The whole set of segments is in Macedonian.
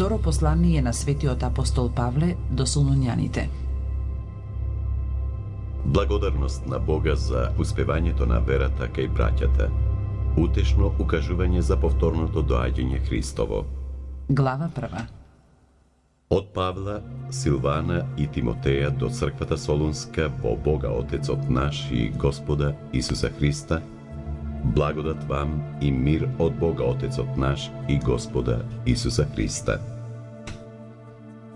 Второ послание на светиот апостол Павле до Солуњаните. Благодарност на Бога за успевањето на верата кај браќата. Утешно укажување за повторното доаѓање Христово. Глава 1. Од Павла, Силвана и Тимотеја до црквата Солунска во Бога Отецот наш и Господа Исуса Христа, благодат вам и мир од Бога Отецот наш и Господа Исуса Христа.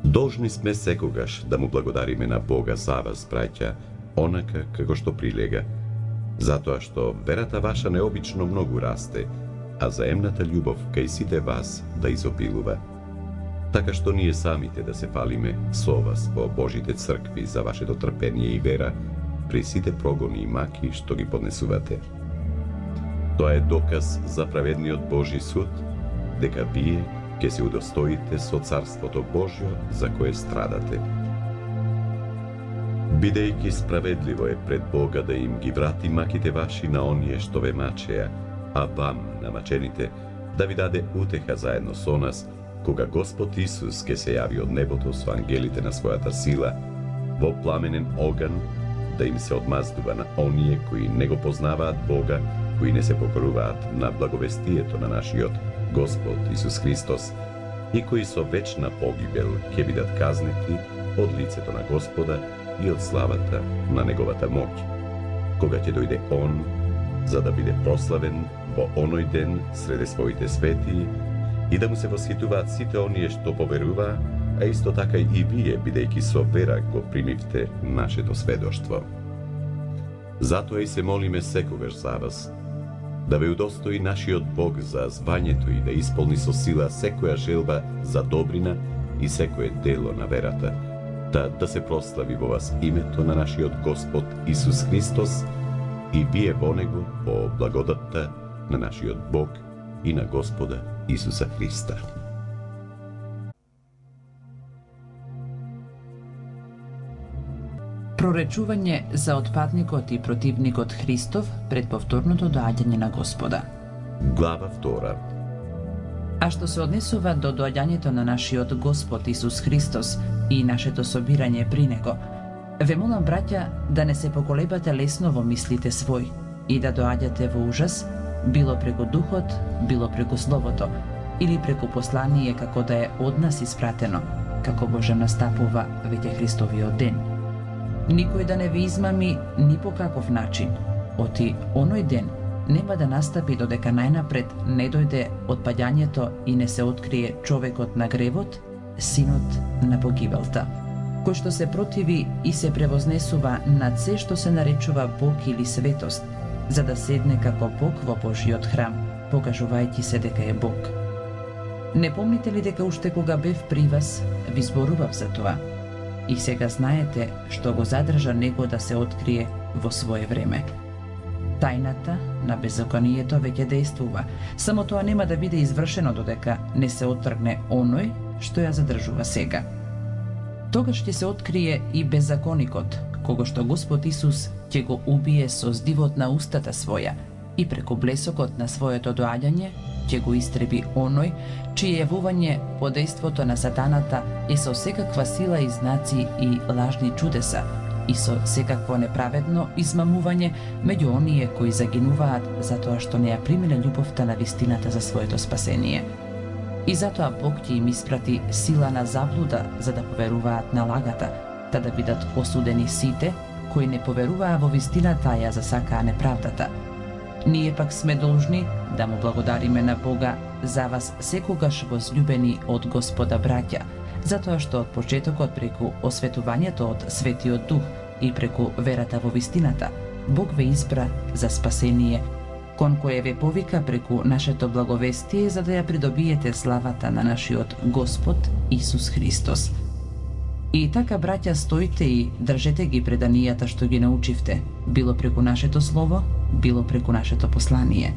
Должни сме секогаш да му благодариме на Бога за вас, браќа, онака како што прилега, затоа што верата ваша необично многу расте, а заемната љубов кај сите вас да изобилува. Така што ние самите да се фалиме со вас во Божите цркви за вашето трпение и вера при сите прогони и маки што ги поднесувате. Тоа е доказ за праведниот Божи суд, дека вие ќе се удостоите со Царството Божјо за кое страдате. Бидејќи справедливо е пред Бога да им ги врати маките ваши на оние што ве мачеа, а вам, на мачените, да ви даде утеха заедно со нас, кога Господ Исус ке се јави од небото со ангелите на својата сила, во пламенен оган, да им се одмаздува на оние кои не го познаваат Бога, кои не се покоруваат на благовестието на нашиот Господ Исус Христос и кои со вечна погибел ќе бидат казнети од лицето на Господа и од славата на Неговата моќ, кога ќе дојде Он, за да биде прославен во оној ден среде своите светии и да му се восхитуваат сите оние што поверуваа, а исто така и вие, бидејќи со вера го примивте нашето сведоштво. Затоа и се молиме секогаш за вас, да ве удостои нашиот Бог за звањето и да исполни со сила секоја желба за добрина и секое дело на верата, да се прослави во вас името на нашиот Господ Исус Христос и вие во Него во благодатта на нашиот Бог и на Господа Исуса Христа. Проречување за отпадникот и противникот Христов пред повторното доаѓање на Господа. Глава 2. А што се однесува до доаѓањето на нашиот Господ Исус Христос и нашето собирање при Него, ве молам, браќа, да не се поколебате лесно во мислите свој и да доаѓате во ужас, било преку духот, било преку словото, или преку послание како да е од нас испратено, како Боже настапува веќе Христовиот ден. Никој да не ви измами ни по каков начин, оти оној ден нема да настапи додека најнапред не дојде отпаѓањето и не се открие човекот на гревот, синот на погибелта, кој што се противи и се превознесува над се што се наречува Бог или светост, за да седне како Бог во Божиот храм, покажувајќи се дека е Бог. Не помните ли дека уште кога бев при вас, ви зборував за тоа? И сега знаете што го задржа Него да се открие во свое време. Тајната на беззаконието веќе действува, само тоа нема да биде извршено додека не се оттргне оној што ја задржува сега. Тогаш ќе се открие и беззаконикот, кого што Господ Исус ќе го убие со здивот на устата своја и преку блесокот на своето доаѓање ќе го истреби оној чие јавување по дејството на сатаната е со секаква сила и знаци и лажни чудеса и со секакво неправедно измамување меѓу оние кои загинуваат затоа што не ја примиле љубовта на вистината за своето спасение. И затоа Бог ќе им испрати сила на заблуда за да поверуваат на лагата, да бидат осудени сите кои не поверуваа во вистината, а ја засакаа неправдата. Ние пак сме должни да му благодариме на Бога за вас секогаш возлюбени од Господа браќа, затоа што од почетокот преку осветувањето од Светиот Дух и преку верата во вистината, Бог ве избра за спасение, кон кое ве повика преку нашето благовестие за да ја придобиете славата на нашиот Господ Исус Христос. И така, браќа, стоите и држете ги преданијата што ги научивте, било преку нашето слово, било преку нашето послание.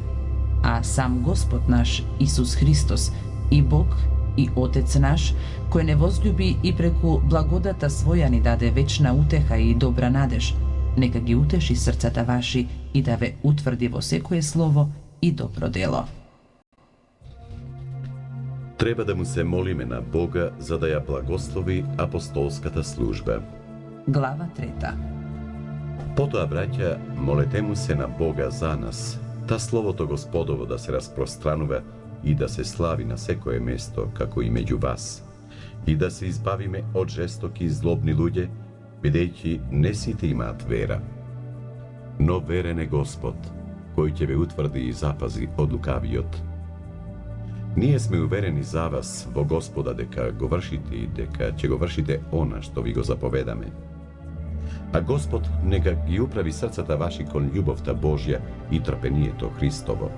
А сам Господ наш Исус Христос и Бог и Отец наш, кој не возлюби и преку благодата своја ни даде вечна утеха и добра надеж, нека ги утеши срцата ваши и да ве утврди во секое слово и добро дело. Треба да му се молиме на Бога за да ја благослови апостолската служба. Glava 3. Потоа, браќа, молете му се на Бога за нас, та Словото Господово да се распространува и да се слави на секое место, како и меѓу вас, и да се избавиме од жестоки и злобни луѓе, бидејќи не сите имаат вера. Но верен е Господ, кој ќе ве утврди и запази од лукавиот. Ние сме уверени за вас во Господа дека го вршите и дека ќе го вршите она што ви го заповедаме. А Господ нека ги управи срцата ваши кон љубовта Божја и трпението Христово.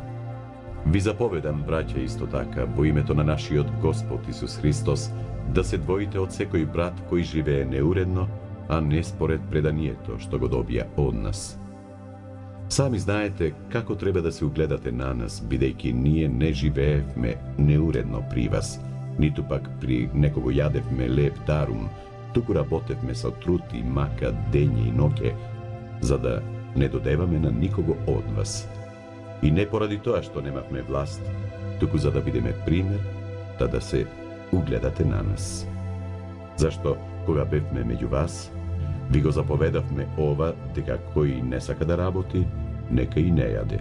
Ви заповедам, браќа, исто така, во името на нашиот Господ Исус Христос, да се двоите од секој брат кој живее неуредно, а не според преданието што го добија од нас. Сами знаете како треба да се угледате на нас, бидејќи ние не живеевме неуредно при вас, ниту пак при некого јадевме леп дарум, туку работевме со труд и мака дење и ноќе, за да не додеваме на никого од вас. И не поради тоа што немавме власт, туку за да бидеме пример, да се угледате на нас. Зашто, кога бевме меѓу вас, ви го заповедавме ова, дека кој не сака да работи, нека и не јаде.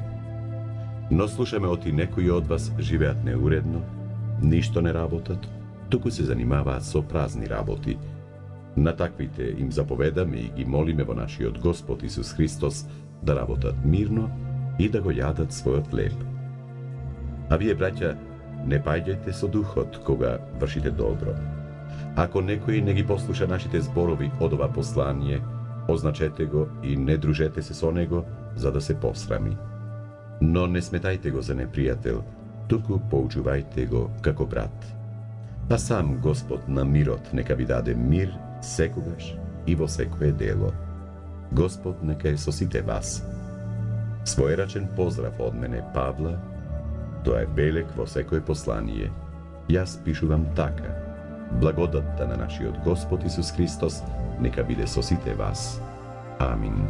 Но слушаме оти некои од вас живеат неуредно, ништо не работат, туку се занимаваат со празни работи. На таквите им заповедаме и ги молиме во нашиот Господ Исус Христос да работат мирно и да го јадат својот леб. А вие, браќа, не паѓајте со духот кога вршите добро. Ако некој не ги послуша нашите зборови од ова послание, означете го и не дружете се со него, за да се посрами. Но не сметајте го за непријател, туку поучувајте го како брат. А сам Господ на мирот нека ви даде мир секогаш и во секое дело. Господ нека е со сите вас. Своерачен поздрав од мене, Павла, тоа е белек во секое послание. Јас пишувам така. Благодатта на нашиот Господ Исус Христос нека биде со сите вас. Амин.